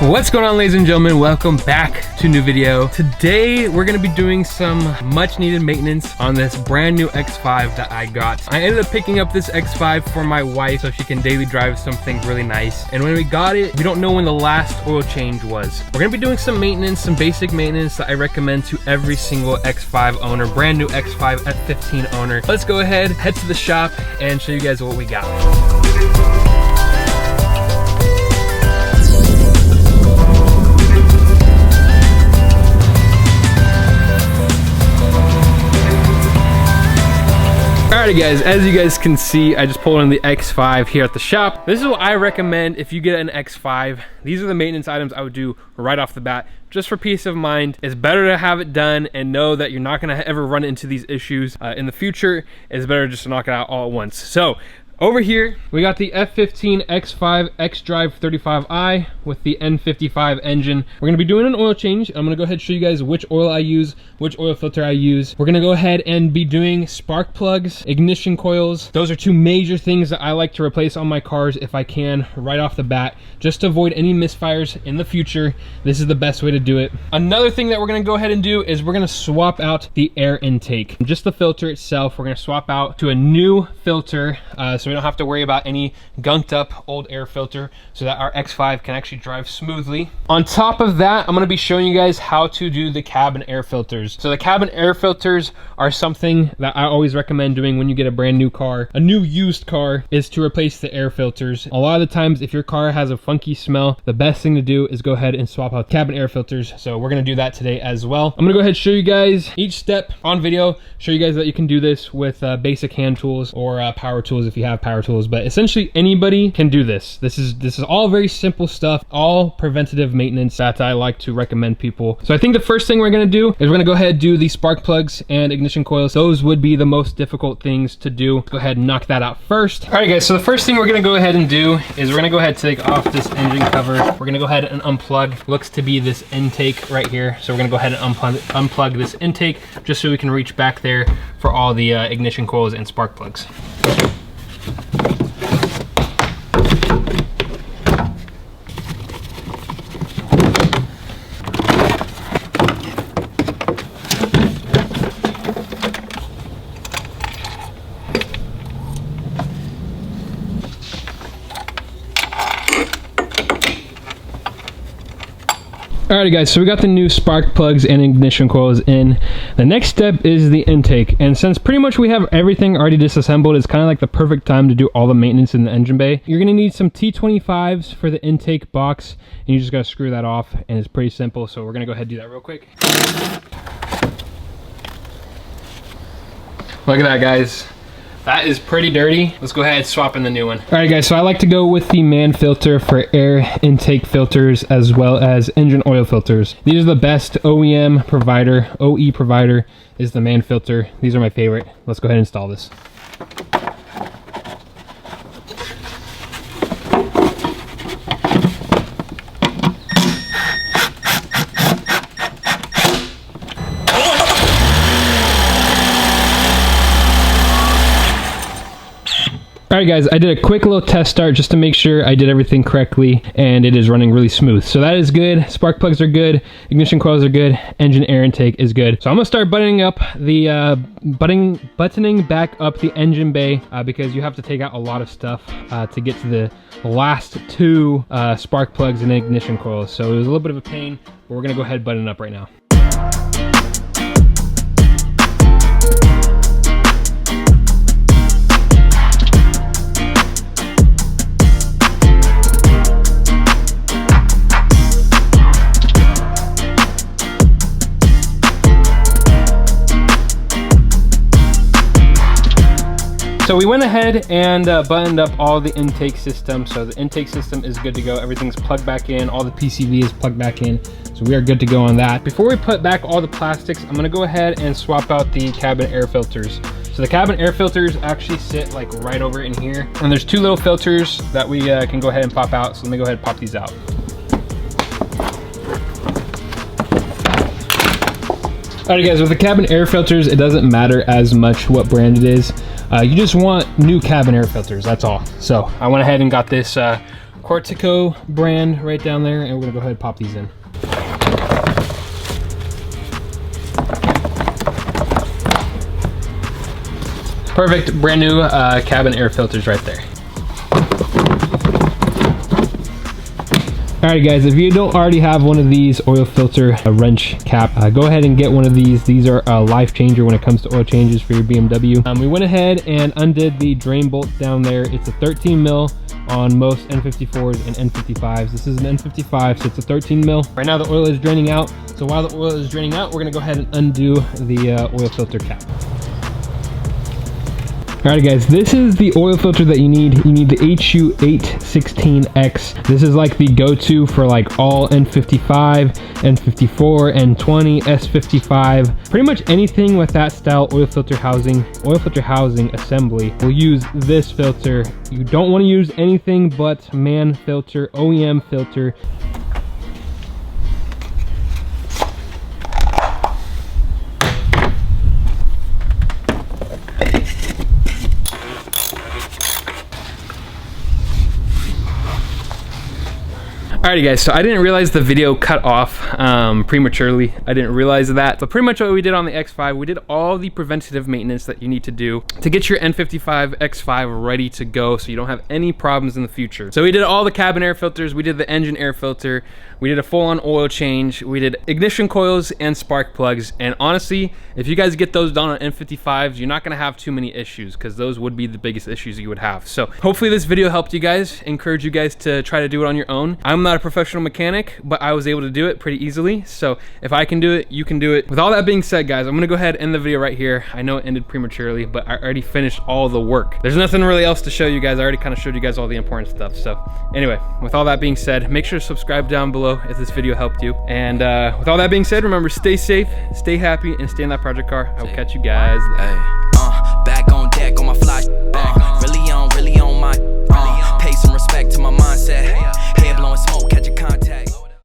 What's going on, ladies and gentlemen? Welcome back to a new video. Today we're going to be doing some much needed maintenance on this brand new X5 that I got. I ended up picking up this X5 for my wife so she can daily drive something really nice. And when we got it, we don't know when the last oil change was. We're going to be doing some maintenance, some basic maintenance that I recommend to every single X5 owner, brand new X5 F15 owner. Let's go ahead, head to the shop and show you guys what we got. Alrighty guys, as you guys can see, I just pulled in the X5 here at the shop. This is what I recommend if you get an X5. These are the maintenance items I would do right off the bat, just for peace of mind. It's better to have it done and know that you're not gonna ever run into these issues in the future. It's better just to knock it out all at once. So, over here, we got the F15 X5 X-Drive 35i with the N55 engine. We're gonna be doing an oil change. I'm gonna go ahead and show you guys which oil I use, which oil filter I use. We're gonna go ahead and be doing spark plugs, ignition coils. Those are two major things that I like to replace on my cars if I can, right off the bat, just to avoid any misfires in the future. This is the best way to do it. Another thing that we're gonna go ahead and do is we're gonna swap out the air intake. Just the filter itself, we're gonna swap out to a new filter, so we don't have to worry about any gunked up old air filter, so that our X5 can actually drive smoothly. On top of that, I'm going to be showing you guys how to do the cabin air filters. So the cabin air filters are something that I always recommend doing when you get a brand new car. A new used car is to replace the air filters. A lot of the times, if your car has a funky smell, the best thing to do is go ahead and swap out cabin air filters. So we're going to do that today as well. I'm going to go ahead and show you guys each step on video, show you guys that you can do this with basic hand tools or power tools if you have power tools, but essentially anybody can do this. This is all very simple stuff, all preventative maintenance that I like to recommend people. So I think the first thing we're gonna do is we're gonna go ahead and do the spark plugs and ignition coils. Those would be the most difficult things to do. Go ahead and knock that out first. All right guys, so the first thing we're gonna go ahead and do is we're gonna go ahead and take off this engine cover. We're gonna go ahead and unplug, looks to be this intake right here. So we're gonna go ahead and unplug this intake just so we can reach back there for all the ignition coils and spark plugs. Alrighty guys, so we got the new spark plugs and ignition coils in. The next step is the intake, and since pretty much we have everything already disassembled, it's kind of like the perfect time to do all the maintenance in the engine bay. You're going to need some T25s for the intake box, and you just got to screw that off, and it's pretty simple, so we're going to go ahead and do that real quick. Look at that guys. That is pretty dirty. Let's go ahead and swap in the new one. All right guys, so I like to go with the man filter for air intake filters as well as engine oil filters. These are the best OE provider is the man filter. These are my favorite. Let's go ahead and install this. Alright guys, I did a quick little test start just to make sure I did everything correctly, and it is running really smooth. So that is good. Spark plugs are good, ignition coils are good, engine air intake is good. So I'm gonna start buttoning up the buttoning back up the engine bay because you have to take out a lot of stuff to get to the last two spark plugs and ignition coils. So it was a little bit of a pain, but we're gonna go ahead and button it up right now. So we went ahead and buttoned up all the intake system. So the intake system is good to go. Everything's plugged back in. All the PCV is plugged back in. So we are good to go on that. Before we put back all the plastics, I'm gonna go ahead and swap out the cabin air filters. So the cabin air filters actually sit like right over in here. And there's two little filters that we can go ahead and pop out. So let me go ahead and pop these out. Alright guys, with the cabin air filters, it doesn't matter as much what brand it is. You just want new cabin air filters, that's all. So I went ahead and got this Cortico brand right down there, and we're gonna go ahead and pop these in. Perfect, brand new cabin air filters right there. Alright guys, if you don't already have one of these oil filter wrench cap, go ahead and get one of these. These are a life changer when it comes to oil changes for your BMW. We went ahead and undid the drain bolt down there. It's a 13 mil on most N54s and N55s. This is an N55, so it's a 13 mil. Right now the oil is draining out. So while the oil is draining out, we're gonna go ahead and undo the oil filter cap. Alright guys, this is the oil filter that you need. You need the HU816X. This is like the go-to for like all N55, N54, N20, S55. Pretty much anything with that style oil filter housing assembly will use this filter. You don't want to use anything but MAN filter, OEM filter. Alrighty guys, so I didn't realize the video cut off prematurely. I didn't realize that. So pretty much what we did on the X5, we did all the preventative maintenance that you need to do to get your N55 X5 ready to go so you don't have any problems in the future. So we did all the cabin air filters, we did the engine air filter, we did a full-on oil change, we did ignition coils and spark plugs, and honestly, if you guys get those done on N55s, you're not gonna have too many issues because those would be the biggest issues you would have. So hopefully this video helped you guys, encourage you guys to try to do it on your own. I'm not a professional mechanic, but I was able to do it pretty easily. So if I can do it, you can do it. With all that being said, guys, I'm gonna go ahead and end the video right here. I know it ended prematurely, but I already finished all the work. There's nothing really else to show you guys. I already kind of showed you guys all the important stuff. So anyway, with all that being said, make sure to subscribe down below if this video helped you. And with all that being said, remember, stay safe, stay happy, and stay in that project car. I will catch you guys later.